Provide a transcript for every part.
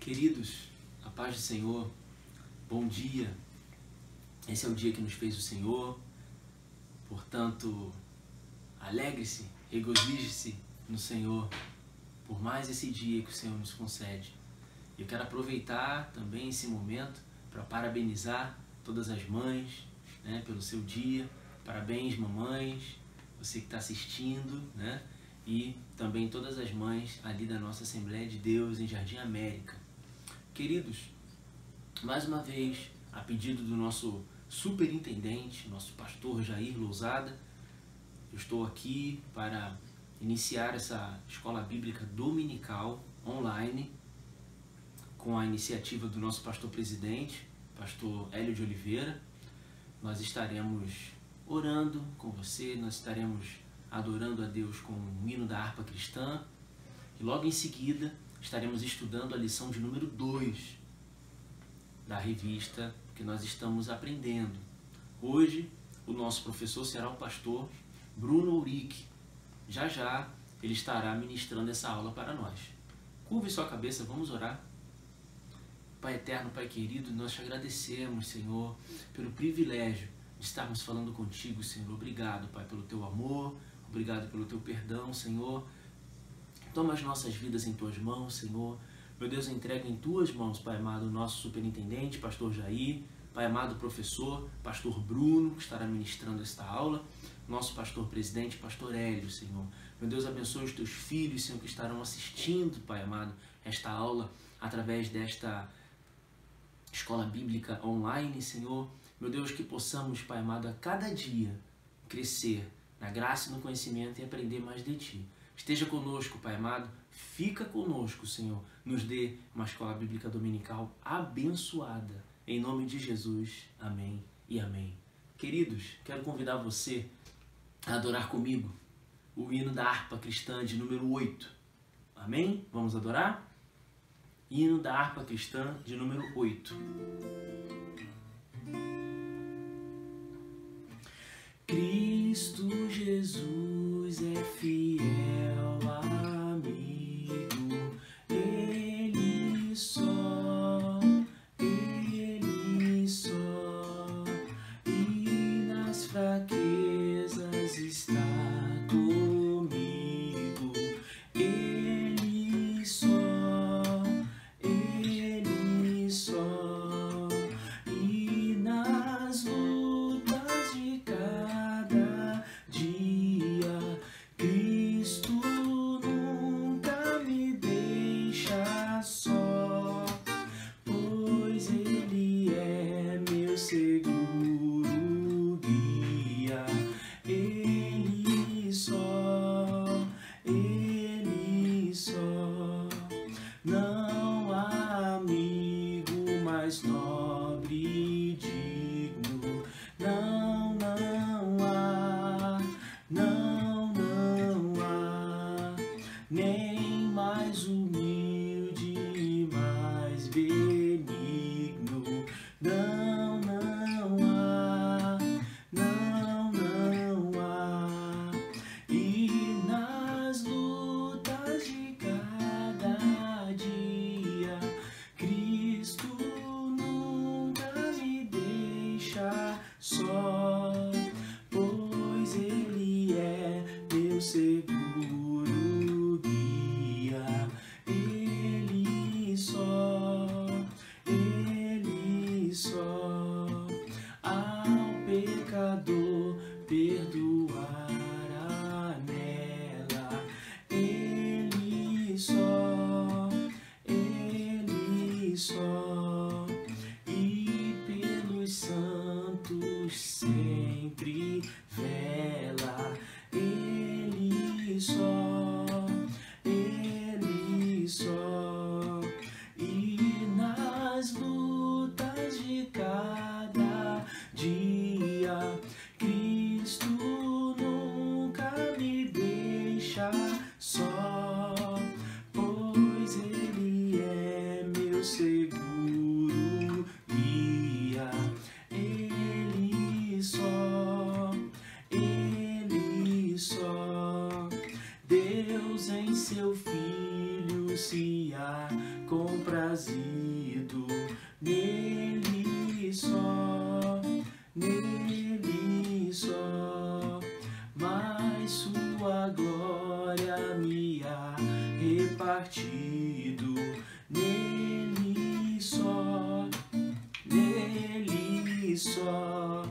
Queridos, a paz do Senhor, bom dia. Esse é o dia que nos fez o Senhor, portanto, alegre-se, regozije-se no Senhor por mais esse dia que o Senhor nos concede. Eu quero aproveitar também esse momento para parabenizar todas as mães, pelo seu dia. Parabéns, mamães, você que está assistindo, e também todas as mães ali da nossa Assembleia de Deus em Jardim América. Queridos, mais uma vez, a pedido do nosso superintendente, nosso pastor Jair Lousada, eu estou aqui para iniciar essa escola bíblica dominical online com a iniciativa do nosso pastor-presidente, pastor Hélio de Oliveira. Nós estaremos orando com você, nós estaremos adorando a Deus com o hino da harpa cristã e logo em seguida estaremos estudando a lição de número 2 da revista que nós estamos aprendendo. Hoje o nosso professor será o pastor Bruno Ourique. Já ele estará ministrando essa aula para nós. Curve sua cabeça, vamos orar. Pai eterno, Pai querido, nós te agradecemos, Senhor, pelo privilégio de estarmos falando contigo, Senhor. Obrigado, Pai, pelo teu amor, obrigado pelo teu perdão, Senhor. Toma as nossas vidas em tuas mãos, Senhor. Meu Deus, eu entrego em tuas mãos, Pai amado, o nosso superintendente, pastor Jair, Pai amado, professor, pastor Bruno, que estará ministrando esta aula, nosso pastor presidente, pastor Hélio, Senhor. Meu Deus, abençoe os teus filhos, Senhor, que estarão assistindo, Pai amado, esta aula através desta escola bíblica online, Senhor. Meu Deus, que possamos, Pai amado, a cada dia crescer na graça e no conhecimento e aprender mais de Ti. Esteja conosco, Pai amado, fica conosco, Senhor. Nos dê uma escola bíblica dominical abençoada. Em nome de Jesus, amém e amém. Queridos, quero convidar você a adorar comigo o hino da harpa cristã de número 8. Amém? Vamos adorar? Hino da harpa cristã de número 8. Cristo Jesus é fiel amigo, Ele só, e nas fraquezas está comigo, Ele só, e nas lutas de cada dia, Cristo nunca me deixa só, pois Ele é meu seguro guia, Ele só, não há amigo mais nobre e digno, não há, nem mais humilde e mais benigno, não há, e nas lutas de cada dia, Cristo nunca me deixa só, pois Ele é meu seguro guia, Ele só, ao pecador perdoará nela, Ele só, e pelos santos sempre vela, Ele só, e nas lutas de cada dia, Cristo nunca me deixa só, pois Ele é meu seguro guia, Ele só, Deus em seu Filho se comprazido nele só, nele só, mas sua glória me há repartido nele só, nele só.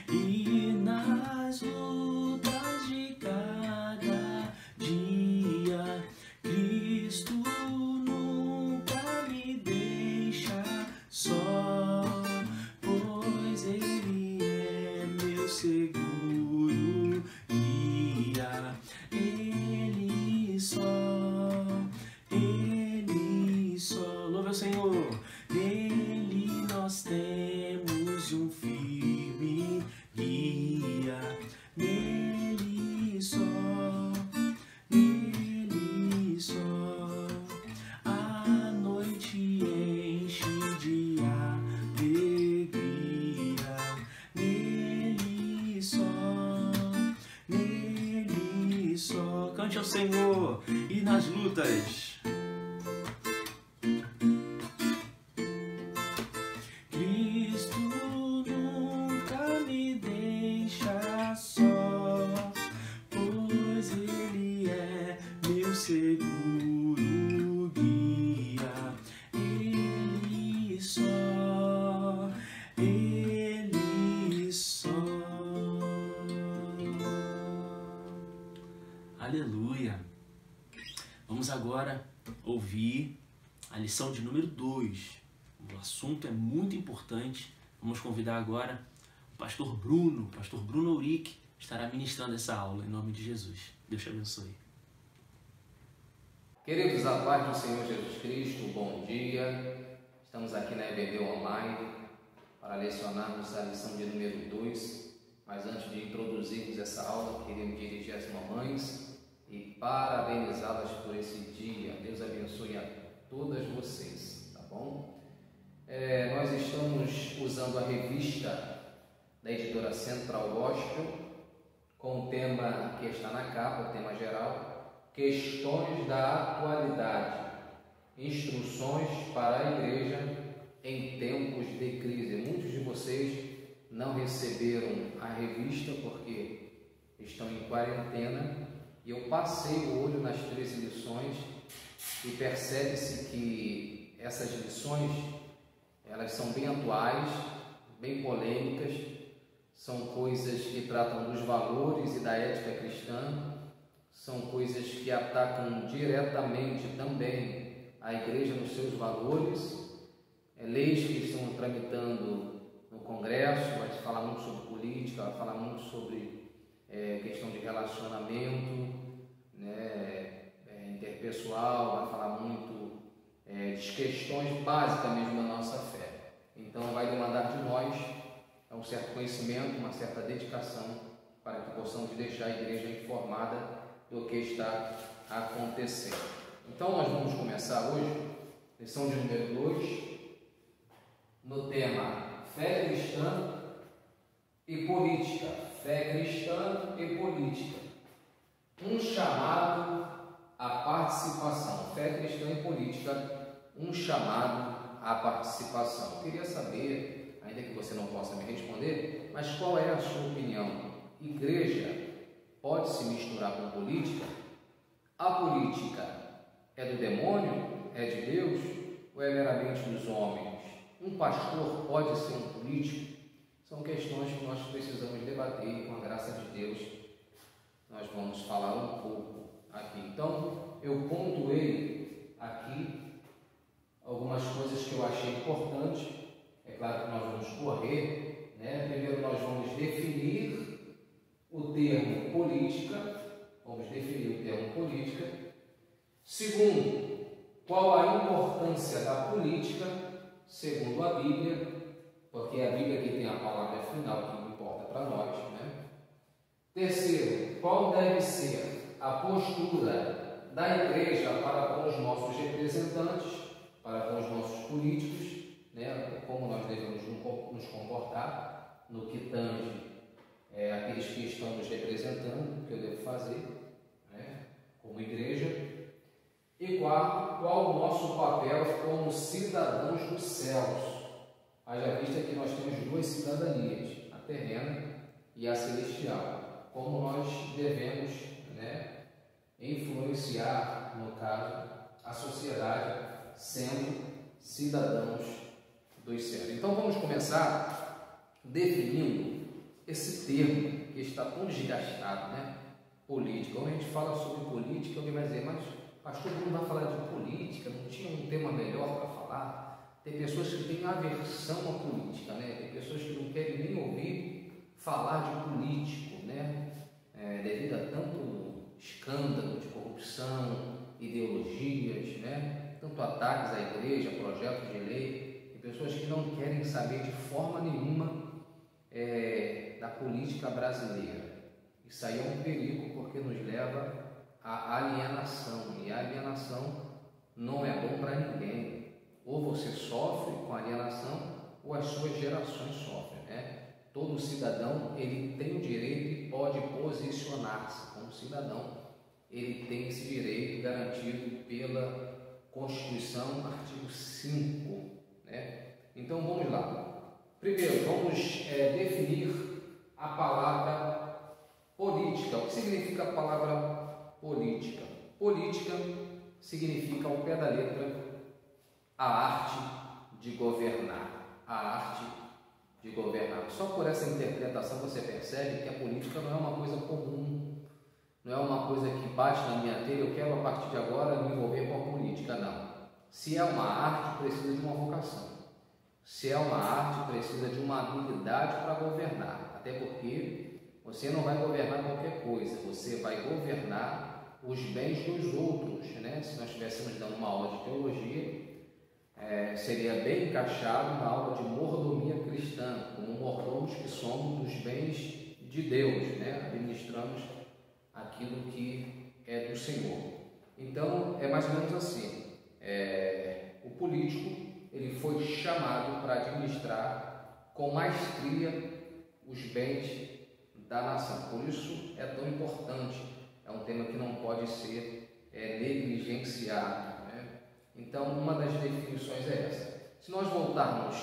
E nas lutas de cada dia, Cristo nunca me deixa só, pois Ele é meu seguro guia. Ele só, Ele só. Louve ao Senhor. Nele nós temos um firme guia. Nele só, nele só. A noite enche de alegria. Nele só, nele só. Cante ao Senhor. E nas lutas, Cristo nunca me deixa só, pois Ele é meu seguro guia. Ele só, Ele só. Aleluia! Vamos agora ouvir a lição de número 2. O assunto é muito importante. Vamos convidar agora o pastor Bruno Auric, estará ministrando essa aula em nome de Jesus. Deus te abençoe. Queridos, a paz do Senhor Jesus Cristo, bom dia. Estamos aqui na EBD Online para lecionarmos a lição de número 2. Mas antes de introduzirmos essa aula, queremos dirigir às mamães e parabenizá-las por esse dia. Deus abençoe a todas vocês, tá bom? Nós estamos usando a revista da editora Central Gospel com o tema que está na capa, o tema geral, Questões da Atualidade, Instruções para a Igreja em Tempos de Crise. Muitos de vocês não receberam a revista porque estão em quarentena, e eu passei o olho nas 13 lições e percebe-se que essas lições, elas são bem atuais, bem polêmicas, são coisas que tratam dos valores e da ética cristã, são coisas que atacam diretamente também a igreja nos seus valores, leis que estão tramitando no Congresso, vai falar muito sobre política, vai falar muito sobre questão de relacionamento, né, interpessoal, vai falar muito de questões básicas mesmo da nossa fé. Então vai demandar de nós um certo conhecimento, uma certa dedicação para que possamos deixar a igreja informada do que está acontecendo. Então nós vamos começar hoje, lição de número 2, no tema Fé Cristã e Política. Fé cristã e política. Um chamado à participação. Fé cristã e política, um chamado à participação. Eu queria saber, ainda que você não possa me responder, mas qual é a sua opinião? Igreja pode se misturar com política? A política é do demônio? É de Deus? Ou é meramente dos homens? Um pastor pode ser um político? São questões que nós precisamos debater e, com a graça de Deus, nós vamos falar um pouco aqui. Então, eu pontuei aqui algumas coisas que eu achei importantes. É claro que nós vamos correr, né? Primeiro nós vamos definir o termo política. Vamos definir o termo política. Segundo, qual a importância da política segundo a Bíblia, porque é a Bíblia que tem a palavra final que importa para nós, né? Terceiro, qual deve ser a postura da igreja para com os nossos representantes, para com os nossos políticos, né? Como nós devemos nos comportar no que tange aqueles que estão nos representando, o que eu devo fazer, né? Como igreja. E quarto, qual o nosso papel como cidadãos dos céus? Haja vista que nós temos duas cidadanias, a terrena e a celestial. Como nós devemos, influenciar, no caso, a sociedade, sendo cidadãos dos céus. Então vamos começar definindo esse termo que está tão desgastado, política. Quando a gente fala sobre política, alguém vai dizer, mas pastor, não vai falar de política, não tinha um tema melhor para falar? Tem pessoas que têm aversão à política, tem pessoas que não querem nem ouvir falar de político, devido a tanto escândalo de corrupção, ideologias, tanto ataques à igreja, projetos de lei. Tem pessoas que não querem saber de forma nenhuma da política brasileira. Isso aí é um perigo, porque nos leva à alienação, e a alienação não é bom para ninguém. Ou você sofre com a alienação, ou as suas gerações sofrem, Todo cidadão, ele tem o direito e pode posicionar-se como cidadão. Ele tem esse direito garantido pela Constituição, artigo 5, Então vamos lá. Primeiro, vamos definir a palavra política. O que significa a palavra política? Política significa, ao pé da letra, a arte de governar. A arte de governar. Só por essa interpretação você percebe que a política não é uma coisa comum, não é uma coisa que bate na minha telha, eu quero a partir de agora me envolver com a política, não. Se é uma arte, precisa de uma vocação. Se é uma arte, precisa de uma habilidade para governar, até porque você não vai governar qualquer coisa, você vai governar os bens dos outros, Se nós estivéssemos dando uma aula de teologia, seria bem encaixado na aula de mordomia cristã, como mordomos que somos dos bens de Deus, administramos aquilo que é do Senhor. Então, é mais ou menos assim, o político, ele foi chamado para administrar com maestria os bens da nação. Por isso é tão importante, é um tema que não pode ser negligenciado. Então, uma das definições é essa. Se nós voltarmos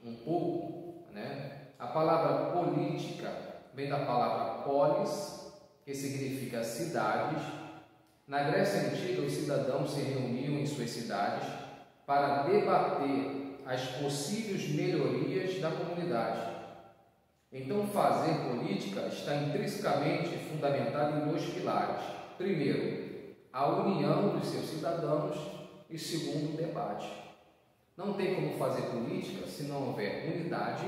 um pouco, a palavra política vem da palavra polis, que significa cidades. Na Grécia Antiga, os cidadãos se reuniam em suas cidades para debater as possíveis melhorias da comunidade. Então, fazer política está intrinsecamente fundamentado em dois pilares. Primeiro, a união dos seus cidadãos, e segundo, o debate. Não tem como fazer política se não houver unidade,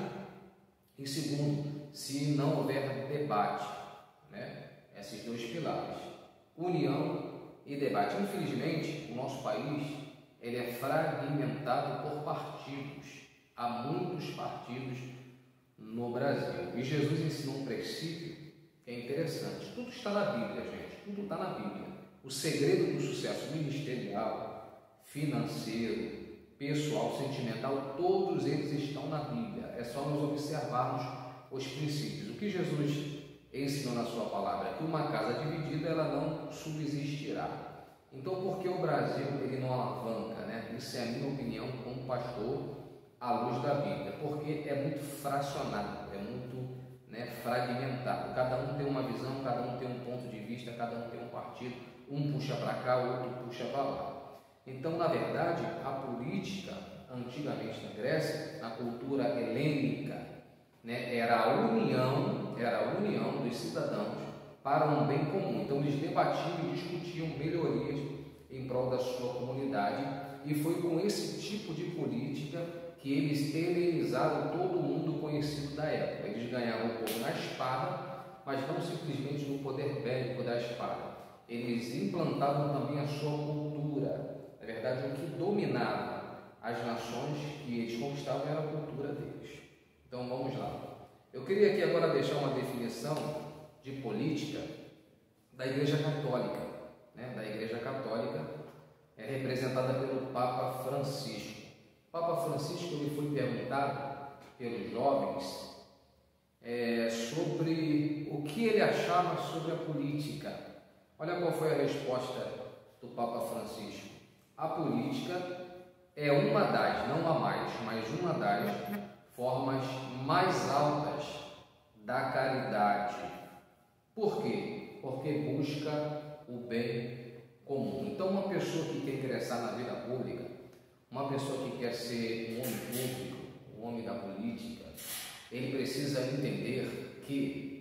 e segundo, se não houver debate, Esses dois pilares, união e debate. Infelizmente, o nosso país ele é fragmentado por partidos. Há muitos partidos no Brasil. E Jesus ensinou um princípio que é interessante. Tudo está na Bíblia, gente. Tudo está na Bíblia. O segredo do sucesso ministerial, financeiro, pessoal, sentimental, todos eles estão na Bíblia. É só nós observarmos os princípios. O que Jesus ensinou na sua palavra é que uma casa dividida ela não subsistirá. Então, por que o Brasil ele não alavanca, Isso é a minha opinião como pastor à luz da Bíblia, porque é muito fracionado, é muito fragmentado. Cada um tem uma visão, cada um tem um ponto de vista, cada um tem um partido, um puxa para cá, o outro puxa para lá. Então, na verdade, a política, antigamente na Grécia, na cultura helênica, era a união dos cidadãos para um bem comum. Então, eles debatiam e discutiam melhorias em prol da sua comunidade, e foi com esse tipo de política que eles helenizaram todo mundo conhecido da época. Eles ganharam o povo na espada, mas não simplesmente no poder bélico da espada. Eles implantavam também a sua cultura. Na verdade, o que dominava as nações que eles conquistavam era a cultura deles. Então, vamos lá. Eu queria aqui agora deixar uma definição de política da Igreja Católica. Da Igreja Católica é representada pelo Papa Francisco. O Papa Francisco ele foi perguntado pelos jovens sobre o que ele achava sobre a política. Olha qual foi a resposta do Papa Francisco. A política é uma das, não a mais, mas uma das formas mais altas da caridade. Por quê? Porque busca o bem comum. Então, uma pessoa que quer ingressar na vida pública, uma pessoa que quer ser um homem público, um homem da política, ele precisa entender que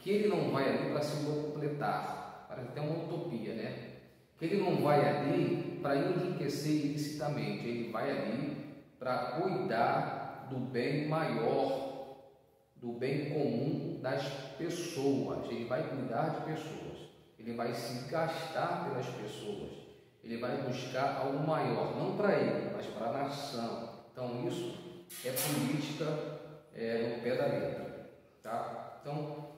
ele não vai ali para se completar, para ter uma utopia, né? Que ele não vai ali para enriquecer ilicitamente, ele vai ali para cuidar do bem maior, do bem comum das pessoas. Ele vai cuidar de pessoas, ele vai se gastar pelas pessoas, ele vai buscar algo maior, não para ele, mas para a nação. Então isso é política no pé da letra, tá? Então,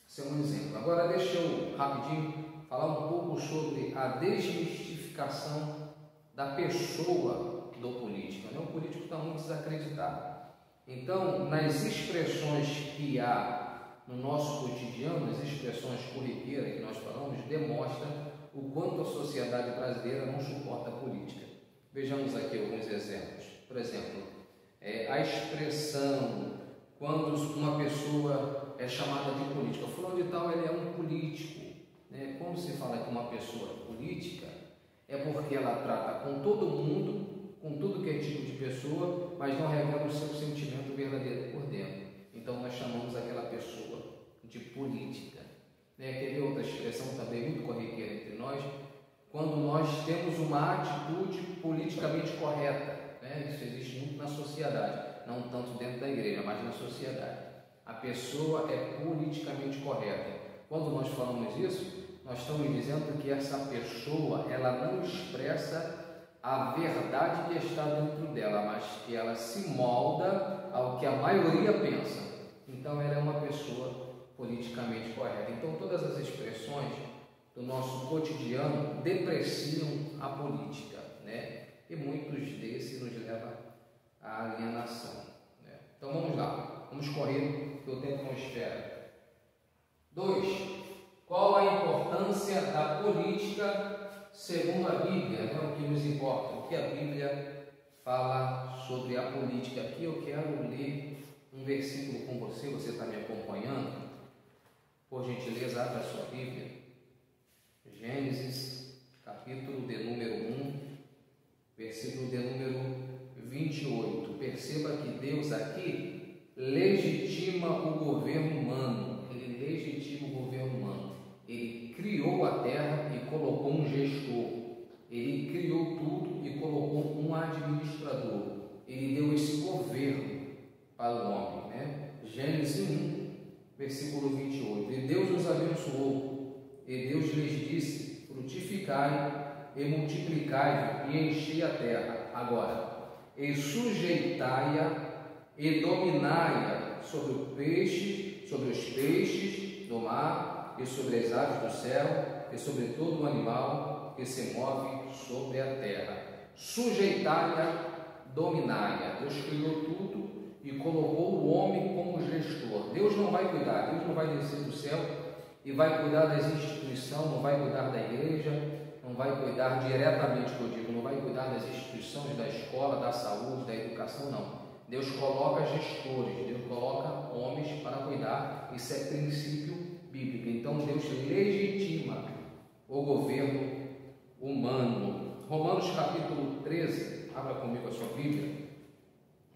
esse é um exemplo. Agora deixa eu rapidinho falar um pouco sobre a desmistificação da pessoa do político, né? O político está muito desacreditado. Então, nas expressões que há no nosso cotidiano, as expressões corriqueiras que nós falamos, demonstra o quanto a sociedade brasileira não suporta a política. Vejamos aqui alguns exemplos. Por exemplo, a expressão quando uma pessoa é chamada de política, fulano de tal, ele é um político. Quando se fala que uma pessoa é política, é porque ela trata com todo mundo, com tudo que é tipo de pessoa, mas não revela o seu sentimento verdadeiro por dentro. Então nós chamamos aquela pessoa de política. Quer ver outra expressão também muito corriqueira entre nós? Quando nós temos uma atitude politicamente correta. Isso existe muito na sociedade, não tanto dentro da igreja, mas na sociedade. A pessoa é politicamente correta. Quando nós falamos isso, nós estamos dizendo que essa pessoa, ela não expressa a verdade que está dentro dela, mas que ela se molda ao que a maioria pensa. Então, ela é uma pessoa politicamente correta. Então, todas as expressões do nosso cotidiano depreciam a política, E muitos desses nos levam à alienação, Então, vamos lá. Vamos correr, que o tempo não espera. 2. Qual a importância da política segundo a Bíblia? O que nos importa? O que a Bíblia fala sobre a política? Aqui eu quero ler um versículo com você. Você está me acompanhando? Por gentileza, abra a sua Bíblia. Gênesis, capítulo de número 1, versículo de número 28. Perceba que Deus aqui legitima o governo humano. Ele legitima o governo humano. Ele criou a terra e colocou um gestor. Ele criou tudo e colocou um administrador. Ele deu esse governo para o homem, Gênesis 1, versículo 28. E Deus os abençoou, e Deus lhes disse: frutificai e multiplicai e enchei a terra. Agora, e sujeitai-a e dominai sobre os peixes do mar e sobre as aves do céu e sobre todo o animal que se move sobre a terra. Sujeitai-a, dominai-a. Deus criou tudo e colocou o homem como gestor. Deus não vai cuidar, Deus não vai descer do céu e vai cuidar das instituições, não vai cuidar da igreja, não vai cuidar diretamente, que eu digo, não vai cuidar das instituições, da escola, da saúde, da educação, não. Deus coloca gestores, Deus coloca homens para cuidar. Isso é princípio bíblico. Então Deus legitima o governo humano. Romanos capítulo 13, abra comigo a sua Bíblia.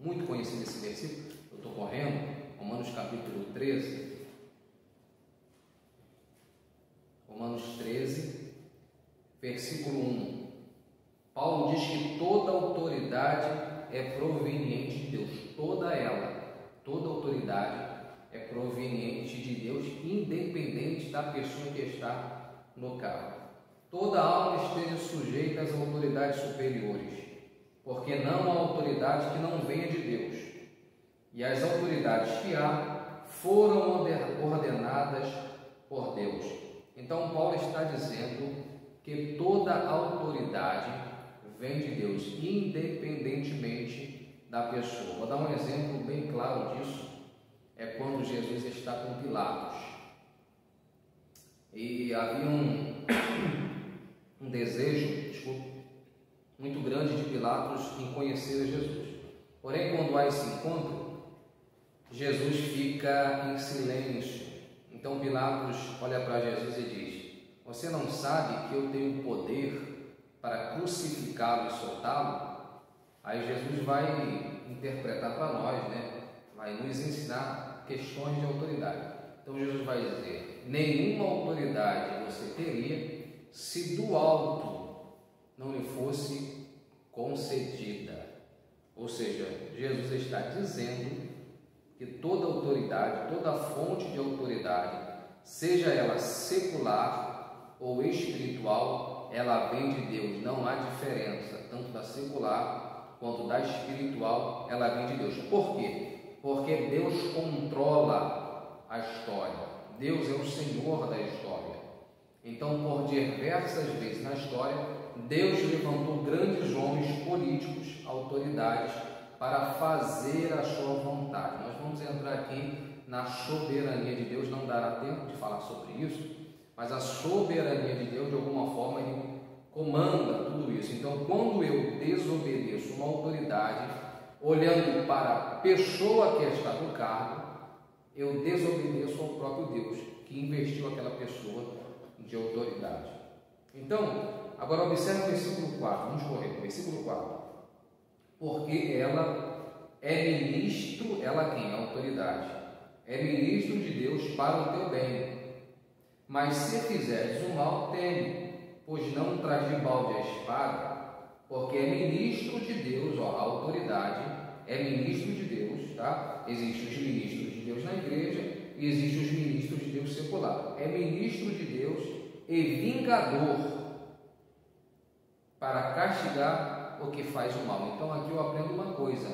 Muito conhecido esse versículo, eu estou correndo. Romanos capítulo 13. Romanos 13, versículo 1. Paulo diz que toda autoridade é proveniente de Deus, toda autoridade é proveniente de Deus, independente da pessoa que está no cargo. Toda alma esteja sujeita às autoridades superiores, porque não há autoridade que não venha de Deus, e as autoridades que há foram ordenadas por Deus. Então Paulo está dizendo que toda autoridade vem de Deus, independentemente da pessoa. Vou dar um exemplo bem claro disso. É quando Jesus está com Pilatos. E havia um desejo, muito grande de Pilatos em conhecer Jesus. Porém, quando há esse encontro, Jesus fica em silêncio. Então Pilatos olha para Jesus e diz: você não sabe que eu tenho poder para crucificá-lo e soltá-lo? Aí Jesus vai interpretar para nós, vai nos ensinar questões de autoridade. Então Jesus vai dizer: nenhuma autoridade você teria se do alto não lhe fosse concedida. Ou seja, Jesus está dizendo que toda autoridade, toda fonte de autoridade, seja ela secular ou espiritual, ela vem de Deus. Não há diferença, tanto da secular quanto da espiritual, ela vem de Deus. Por quê? Porque Deus controla a história. Deus é o Senhor da história. Então, por diversas vezes na história, Deus levantou grandes homens políticos, autoridades, para fazer a sua vontade. Nós vamos entrar aqui na soberania de Deus, não dará tempo de falar sobre isso, mas a soberania de Deus, de alguma forma, Ele comanda tudo isso. Então, quando eu desobedeço uma autoridade, olhando para a pessoa que está no cargo, eu desobedeço ao próprio Deus, que investiu aquela pessoa de autoridade. Então, agora observe o versículo 4, vamos correr, versículo 4. Porque ela é ministro, ela quem? A autoridade. É ministro de Deus para o teu bem. Mas se fizeres o mal, teme, pois não traz de balde a espada, porque é ministro de Deus, a autoridade é ministro de Deus, tá? Existem os ministros de Deus na igreja e existem os ministros de Deus secular. É ministro de Deus e vingador para castigar o que faz o mal. Então aqui eu aprendo uma coisa: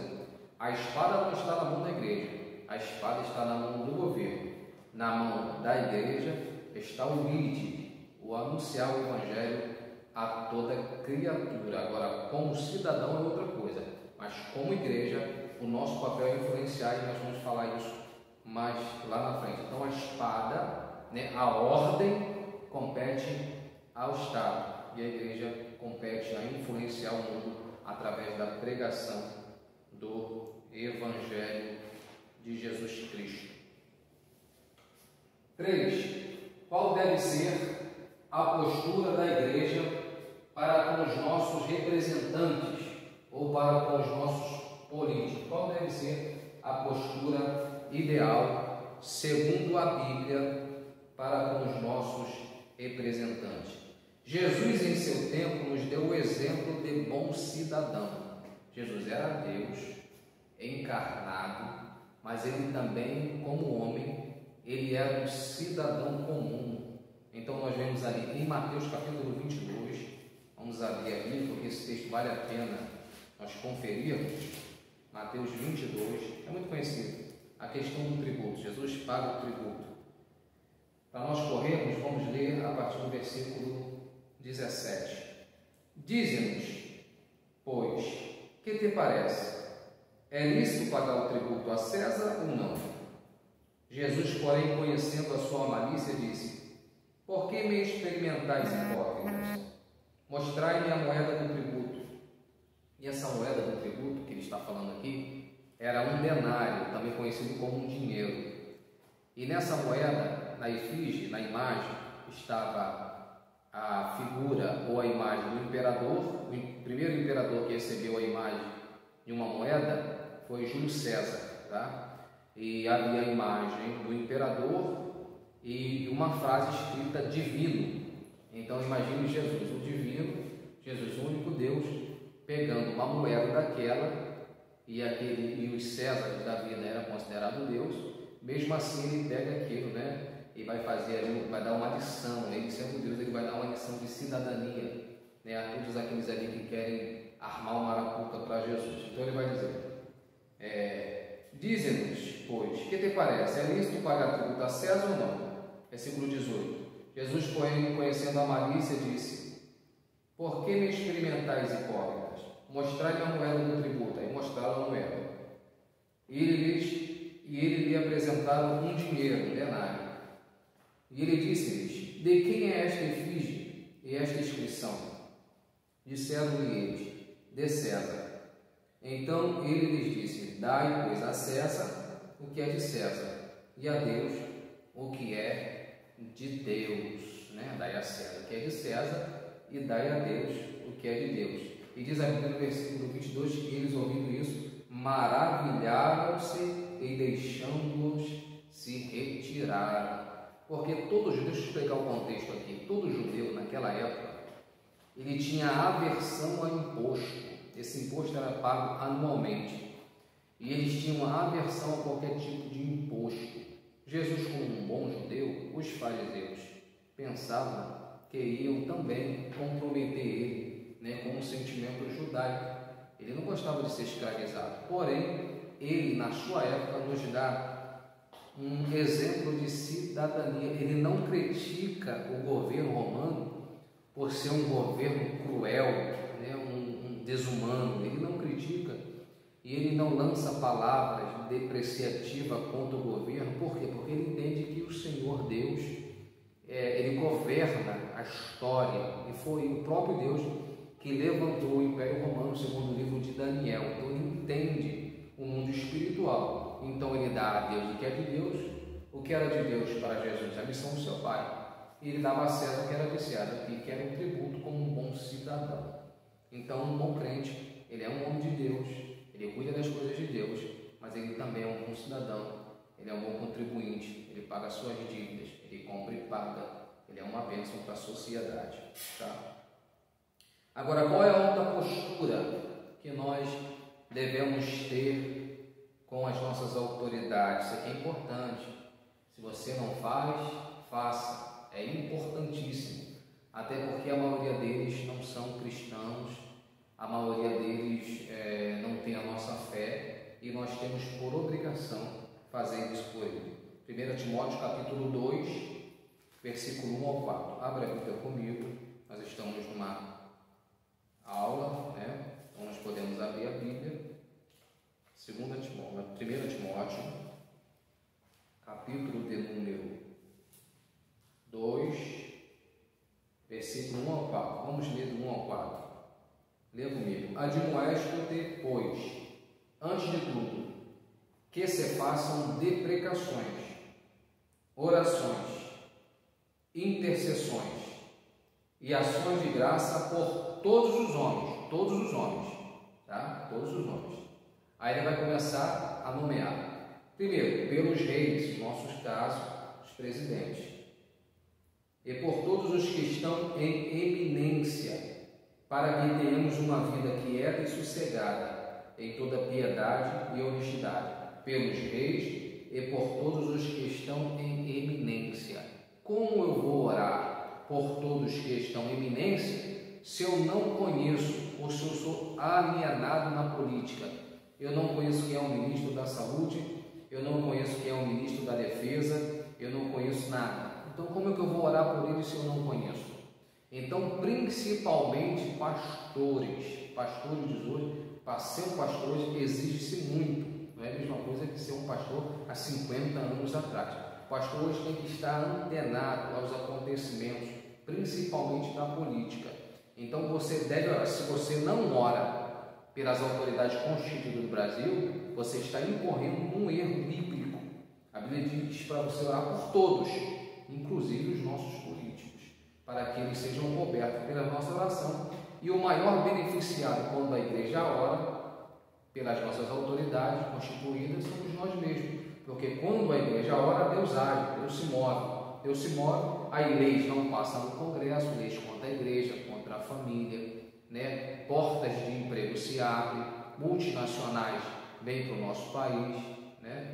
a espada não está na mão da igreja, a espada está na mão do governo. Na mão da igreja está o lead, o anunciar o evangelho a toda criatura. Agora, como cidadão é outra coisa, mas como igreja o nosso papel é influenciar, e nós vamos falar isso mais lá na frente. Então a espada, a ordem compete ao Estado e a igreja compete a influenciar o mundo através da pregação do Evangelho de Jesus Cristo. 3. Qual deve ser a postura da igreja para com os nossos representantes ou para com os nossos políticos? Qual deve ser a postura ideal, segundo a Bíblia, para com os nossos representantes? Jesus, em seu tempo, nos deu o exemplo de bom cidadão. Jesus era Deus encarnado, mas ele também, como homem, ele era um cidadão comum. Então nós vemos ali em Mateus capítulo 22, vamos abrir aqui, porque esse texto vale a pena nós conferirmos. Mateus 22, é muito conhecido, a questão do tributo. Jesus paga o tributo. Para nós corrermos, vamos ler a partir do versículo 17. Dize-nos, pois, que te parece? É lícito pagar o tributo a César ou não? Jesus, porém, conhecendo a sua malícia, disse: por que me experimentais, hipócritas? Mostrai-me a moeda do tributo. E essa moeda do tributo que ele está falando aqui era um denário, também conhecido como um dinheiro. E nessa moeda, na efígie, na imagem, estava a figura ou a imagem do imperador. O primeiro imperador que recebeu a imagem de uma moeda foi Júlio César, tá? E havia a imagem do imperador e uma frase escrita divino. Então imagine Jesus, o divino, Jesus, o único Deus, pegando uma moeda daquela, e os Césares da vida eram considerados Deus. Mesmo assim ele pega aquilo, e vai fazer ali, vai dar uma lição. Ele sendo Deus, ele vai dar uma lição de cidadania, a todos aqueles ali que querem armar uma arapuca para Jesus. Então ele vai dizer: dize-nos, pois, que te parece? É lícito pagar tributo a César ou não? Versículo 18. Jesus, porém, conhecendo a malícia, disse: por que me experimentais, hipócritas? Mostrai-me a moeda do tributo. Aí mostraram a moeda. E ele lhe apresentaram um dinheiro, um denário. E ele disse-lhes: de quem é esta efígie e esta inscrição? Disseram-lhe eles: de César. Então ele lhes disse: dai, pois, a César o que é de César, e a Deus o que é de Deus. Dai a César o que é de César, e dai a Deus o que é de Deus. E diz a Bíblia no versículo 22 que eles, ouvindo isso, maravilharam-se e deixando-os se retiraram. Porque todo judeu, deixa eu explicar o contexto aqui, todo judeu naquela época, ele tinha aversão a imposto. Esse imposto era pago anualmente. E eles tinham aversão a qualquer tipo de imposto. Jesus, como um bom judeu, os fariseus pensavam que iam também comprometer ele, com um sentimento judaico. Ele não gostava de ser escravizado. Porém, ele, na sua época, nos dá um exemplo de cidadania. Ele não critica o governo romano por ser um governo cruel, um desumano. Ele não critica e ele não lança palavras depreciativas contra o governo. Por quê? Porque ele entende que o Senhor Deus, ele governa a história, e foi o próprio Deus que levantou o Império Romano, segundo o livro de Daniel. Então ele entende o mundo espiritual. Então ele dá a Deus o que é de Deus, o que era de Deus para Jesus, a missão do seu Pai. E ele dava a César o que era de César, que era um tributo como um bom cidadão. Então um bom crente, ele é um homem de Deus, ele cuida das coisas de Deus, mas ele também é um bom cidadão, ele é um bom contribuinte, ele paga suas dívidas, ele compra e paga, ele é uma bênção para a sociedade. Agora, qual é a outra postura que nós devemos ter com as nossas autoridades? Isso aqui é importante. Se você não faz, faça. É importantíssimo. Até porque a maioria deles não são cristãos, a maioria deles não tem a nossa fé, e nós temos por obrigação fazer isso por ele. 1 Timóteo capítulo 2, versículo 1 ao 4. Abra a Bíblia comigo. Nós estamos numa aula, então nós podemos abrir a Bíblia. 1 Timóteo, capítulo de número 2, versículo 1 ao 4. Vamos ler do 1 ao 4. Lê comigo. Admoesto-te, pois, antes de tudo, que se façam deprecações, orações, intercessões e ações de graça por todos os homens, tá? Todos os homens. Aí ele vai começar a nomear. Primeiro, pelos reis, no nosso caso, os presidentes, e por todos os que estão em eminência, para que tenhamos uma vida quieta e sossegada, em toda piedade e honestidade. Pelos reis e por todos os que estão em eminência. Como eu vou orar por todos que estão em eminência, se eu não conheço, ou se eu sou alienado na política? Eu não conheço quem é o ministro da saúde, eu não conheço quem é o ministro da defesa, eu não conheço nada. Então como é que eu vou orar por ele se eu não conheço? Então, principalmente pastores de hoje, para ser um pastor exige-se muito, não é a mesma coisa que ser um pastor há 50 anos atrás. O pastor hoje tem que estar antenado aos acontecimentos, principalmente da política. Então você deve orar. Se você não ora pelas autoridades constituídas do Brasil, você está incorrendo num erro bíblico. A Bíblia diz para você orar por todos, inclusive os nossos políticos, para que eles sejam cobertos pela nossa oração. E o maior beneficiado quando a igreja ora pelas nossas autoridades constituídas somos nós mesmos, porque quando a igreja ora, Deus age, Deus se move, aí leis não passam no Congresso, leis contra a igreja, contra a família, portas de emprego se abrem, multinacionais vêm para o nosso país,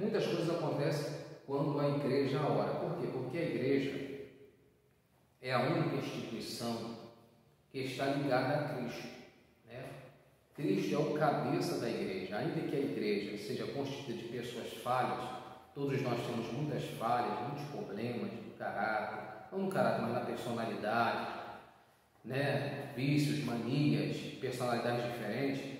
muitas coisas acontecem quando a igreja ora. Por quê? Porque a igreja é a única instituição que está ligada a Cristo. Cristo é o cabeça da igreja. Ainda que a igreja seja constituída de pessoas falhas, todos nós temos muitas falhas, muitos problemas no caráter, não no caráter, mas na personalidade, vícios, manias, personalidades diferentes,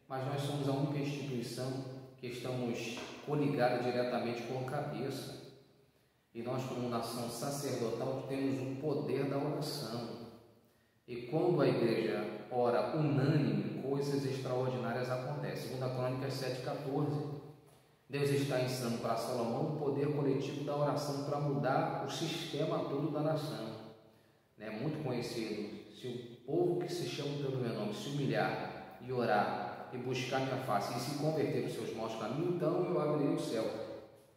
mas nós somos a única instituição que estamos coligados diretamente com a cabeça. E nós, como nação sacerdotal, temos o poder da oração. E quando a igreja ora unânime, coisas extraordinárias acontecem. 2 Crônicas 7,14. Deus está ensinando para Salomão o poder coletivo da oração para mudar o sistema todo da nação. É muito conhecido. Se o povo que se chama pelo meu nome se humilhar e orar e buscar minha face e se converter dos seus maus caminhos, então eu abrirei o céu,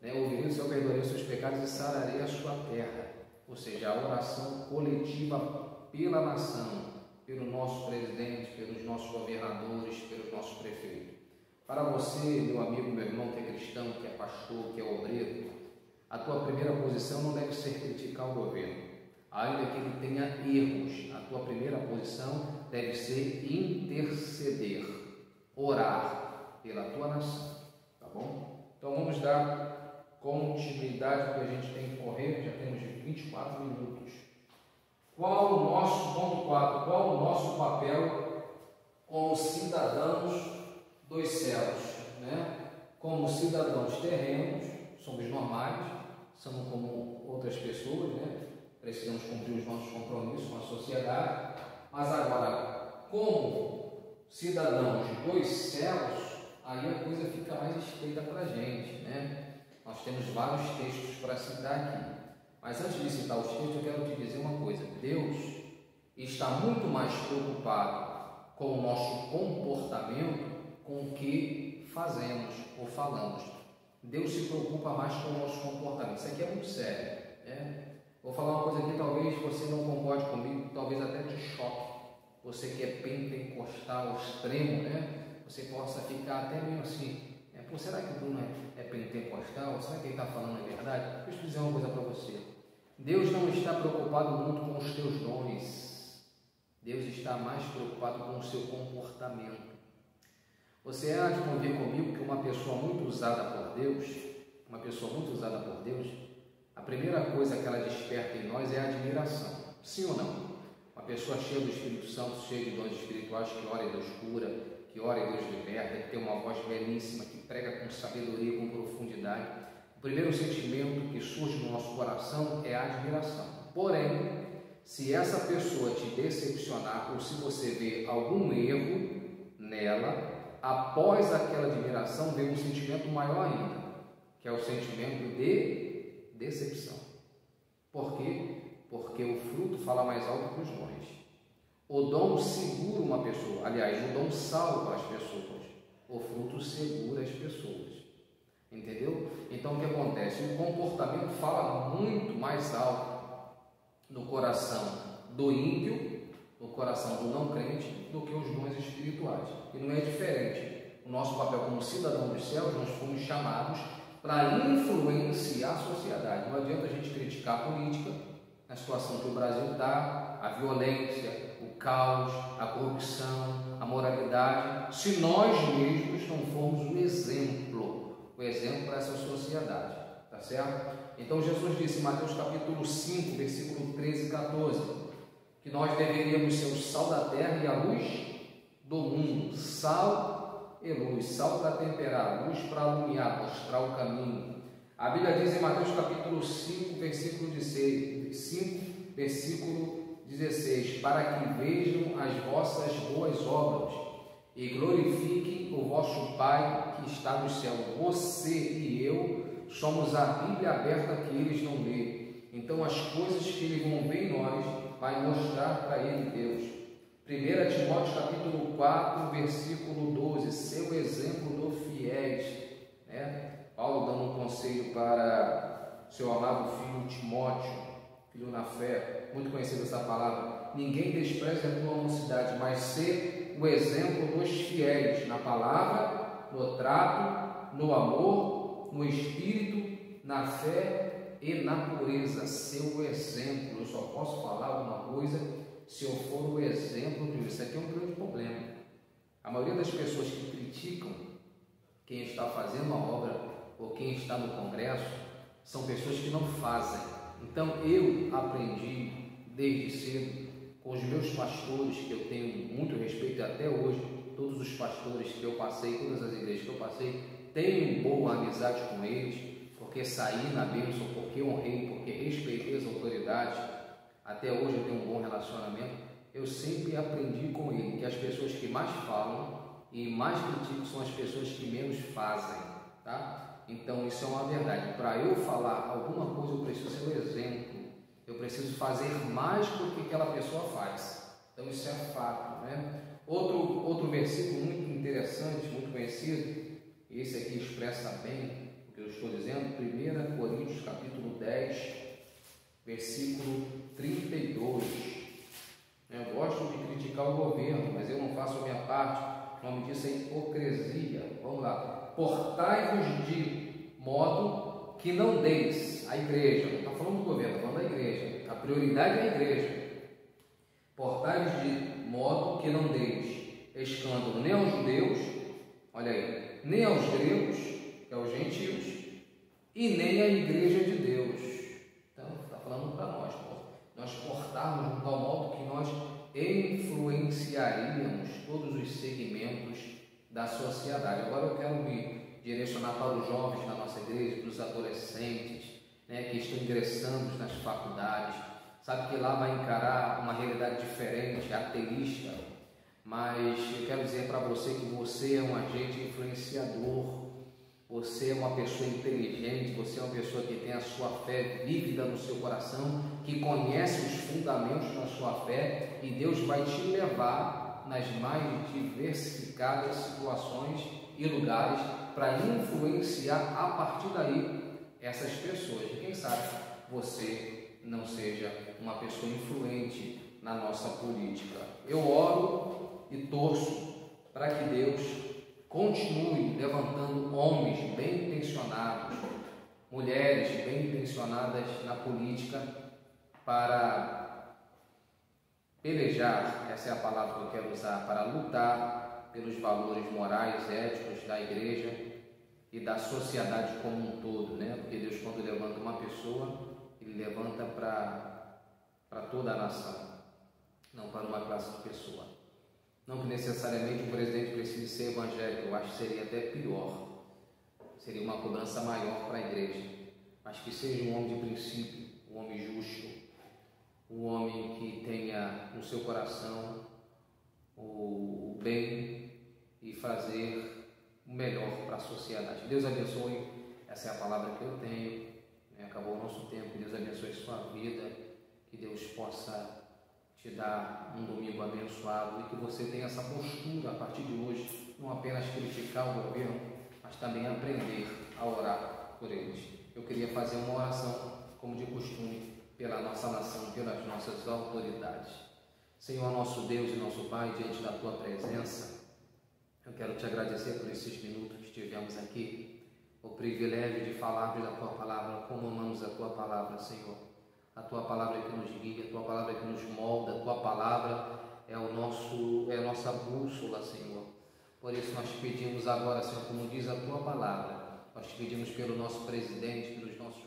ouvirei o céu, perdoarei os seus pecados e sararei a sua terra. Ou seja, a oração coletiva pela nação, pelo nosso presidente, pelos nossos governadores, pelos nossos prefeitos. Para você, meu amigo, meu irmão, que é cristão, que é pastor, que é obreiro, a tua primeira posição não deve ser criticar o governo, ainda que ele tenha erros. A tua primeira posição deve ser interceder, orar pela tua nação, tá bom? Então vamos dar continuidade, porque a gente tem que correr, já temos 24 minutos. Qual o nosso, ponto 4, qual o nosso papel como cidadãos dos céus, Como cidadãos terrenos, somos normais, somos como outras pessoas, Precisamos cumprir os nossos compromissos com a sociedade, mas agora, como cidadãos dos céus, aí a coisa fica mais estreita para a gente, Nós temos vários textos para citar aqui, mas antes de citar os textos, eu quero te dizer uma coisa: Deus está muito mais preocupado com o nosso comportamento com o que fazemos ou falamos. Deus se preocupa mais com o nosso comportamento. Isso aqui é muito sério, Vou falar uma coisa aqui, talvez você não concorde comigo, talvez até te choque. Você que é pentecostal extremo, Você possa ficar até meio assim, será que o Bruno é pentecostal? Será que ele está falando a verdade? Deixa eu dizer uma coisa para você. Deus não está preocupado muito com os teus dons. Deus está mais preocupado com o seu comportamento. Você há de convir comigo que uma pessoa muito usada por Deus, a primeira coisa que ela desperta em nós é a admiração. Sim ou não? Uma pessoa cheia do Espírito Santo, cheia de dons espirituais, que ora e Deus cura, que ora e Deus liberta, que tem uma voz belíssima, que prega com sabedoria, com profundidade. O primeiro sentimento que surge no nosso coração é a admiração. Porém, se essa pessoa te decepcionar ou se você vê algum erro nela, após aquela admiração vem um sentimento maior ainda, que é o sentimento de decepção. Por quê? Porque o fruto fala mais alto que os dons. O dom segura uma pessoa, aliás, o dom salva as pessoas, o fruto segura as pessoas. Entendeu? Então o que acontece? O comportamento fala muito mais alto no coração do ímpio, no coração do não crente, do que os dons espirituais. E não é diferente. O nosso papel como cidadão dos céus, nós fomos chamados para influenciar a sociedade. Não adianta a gente criticar a política, a situação que o Brasil está, a violência, o caos, a corrupção, a moralidade, se nós mesmos não formos o exemplo para essa sociedade, tá certo? Então Jesus disse em Mateus capítulo 5, versículo 13 e 14, que nós deveríamos ser o sal da terra e a luz do mundo. Sal e luz, sal para temperar, luz para alumiar, mostrar o caminho. A Bíblia diz em Mateus capítulo 5, versículo 16, para que vejam as vossas boas obras e glorifiquem o vosso Pai que está no céu. Você e eu somos a Bíblia aberta que eles não lêem. Então as coisas que eles vão ver em nós vai mostrar para ele Deus. 1 Timóteo capítulo 4, versículo 12, seu exemplo do fiéis, Paulo dando um conselho para seu amado filho Timóteo, filho na fé, muito conhecida essa palavra: ninguém despreze a tua mocidade, mas ser o exemplo dos fiéis, na palavra, no trato, no amor, no espírito, na fé e na pureza. Ser o exemplo. Eu só posso falar alguma coisa se eu for o exemplo de Deus. Isso aqui é um grande problema. A maioria das pessoas que criticam quem está fazendo a obra ou quem está no congresso são pessoas que não fazem. Então eu aprendi desde cedo com os meus pastores, que eu tenho muito respeito até hoje, todos os pastores que eu passei, todas as igrejas que eu passei, tenho boa amizade com eles, porque saí na bênção, porque honrei, porque respeitei as autoridades. Até hoje eu tenho um bom relacionamento. eu sempre aprendi com ele que as pessoas que mais falam e mais criticam são as pessoas que menos fazem, tá? Então isso é uma verdade. Para eu falar alguma coisa, eu preciso ser o exemplo. Eu preciso fazer mais do que aquela pessoa faz. Então isso é fato, né? Outro versículo muito interessante, muito conhecido, e esse aqui expressa bem o que eu estou dizendo, 1 Coríntios capítulo 10, versículo 32. Eu gosto de criticar o governo, mas eu não faço a minha parte. O nome disso é hipocrisia. Vamos lá. Portai-vos de modo que não deis à igreja. Não está falando do governo, está falando da igreja. A prioridade é a igreja. Portai-vos de modo que não deis escândalo nem aos judeus, olha aí, nem aos gregos, que é os gentios, e nem à igreja de Deus. Então, está falando para nós, nós portarmos de tal modo que nós influenciaríamos todos os segmentos da sociedade. Agora eu quero me direcionar para os jovens da nossa igreja, para os adolescentes, né, que estão ingressando nas faculdades. Sabe que lá vai encarar uma realidade diferente, ateísta, mas eu quero dizer para você que você é um agente influenciador, você é uma pessoa inteligente, você é uma pessoa que tem a sua fé vívida no seu coração, que conhece os fundamentos da sua fé, e Deus vai te levar nas mais diversificadas situações e lugares para influenciar a partir daí essas pessoas. E quem sabe você não seja uma pessoa influente na nossa política. Eu oro e torço para que Deus continue levantando homens bem intencionados, mulheres bem intencionadas na política para pelejar, essa é a palavra que eu quero usar, para lutar pelos valores morais, éticos da igreja e da sociedade como um todo, né? Porque Deus, quando levanta uma pessoa, Ele levanta para toda a nação, não para uma classe de pessoa. Não que necessariamente o presidente precise ser evangélico, eu acho que seria até pior, seria uma cobrança maior para a igreja, mas que seja um homem de princípio, um homem justo, um homem que tenha no seu coração o bem e fazer o melhor para a sociedade. Deus abençoe, essa é a palavra que eu tenho, acabou o nosso tempo, Deus abençoe a sua vida, que Deus possa te dar um domingo abençoado e que você tenha essa postura a partir de hoje, não apenas criticar o governo, mas também aprender a orar por eles. Eu queria fazer uma oração, como de costume, pela nossa nação, pelas nossas autoridades. Senhor, nosso Deus e nosso Pai, diante da Tua presença, eu quero Te agradecer por esses minutos que estivemos aqui, o privilégio de falarmos da Tua palavra, como amamos a Tua palavra, Senhor. A Tua palavra que nos guia, a Tua palavra que nos molda, a Tua palavra é a nossa bússola, Senhor. Por isso nós te pedimos agora, Senhor, como diz a Tua palavra, nós te pedimos pelo nosso presidente, pelos nossos